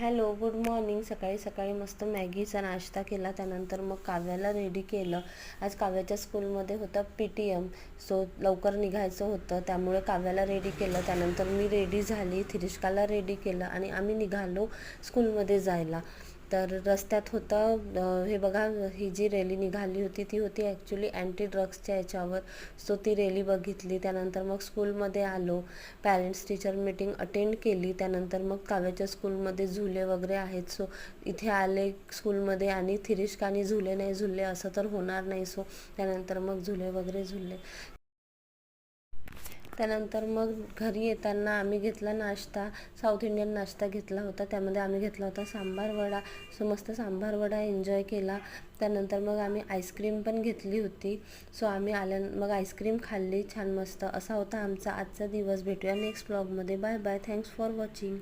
Hello, good morning. सकाळी सकाळी मस्त मॅगीचा नाश्ता केला. त्यानंतर मग काव्याला रेडी केलं. आज काव्याच्या स्कूलमध्ये होतं PTM, सो लवकर निघायचं होतं, त्यामुळे काव्याला रेडी केलं. त्यानंतर मी रेडी झाली, थिरिष्काला रेडी केलं आणि आम्ही निघालो स्कूलमध्ये जायला. तर रस्त्यात होतं हे बघा, ही जी रॅली निघाली होती ती होती ॲक्च्युली अँटी ड्रग्सच्या याच्यावर. सो ती रॅली बघितली. त्यानंतर मग स्कूलमध्ये आलो, पॅरेंट्स टीचर मीटिंग अटेंड केली. त्यानंतर मग काव्याच्या स्कूलमध्ये झुले वगैरे आहेत, सो इथे आले स्कूलमध्ये. आणि थिरिष्काने झुले नाही झुलले असं तर होणार नाही, सो त्यानंतर मग झुले वगैरे झुलले. त्यानंतर मग घरी येताना आम्ही घेतला नाश्ता, साऊथ इंडियन नाश्ता घेतला होता. त्यामध्ये आम्ही घेतला होता सांबार वडा. सो मस्त सांबार वडा एन्जॉय केला. त्यानंतर मग आम्ही आईस्क्रीम पण घेतली होती. सो आम्ही मग आईस्क्रीम खाल्ली छान मस्त. असा होता आमचा आजचा दिवस. भेटूया नेक्स्ट व्लॉगमध्ये. Bye bye. Thanks for watching.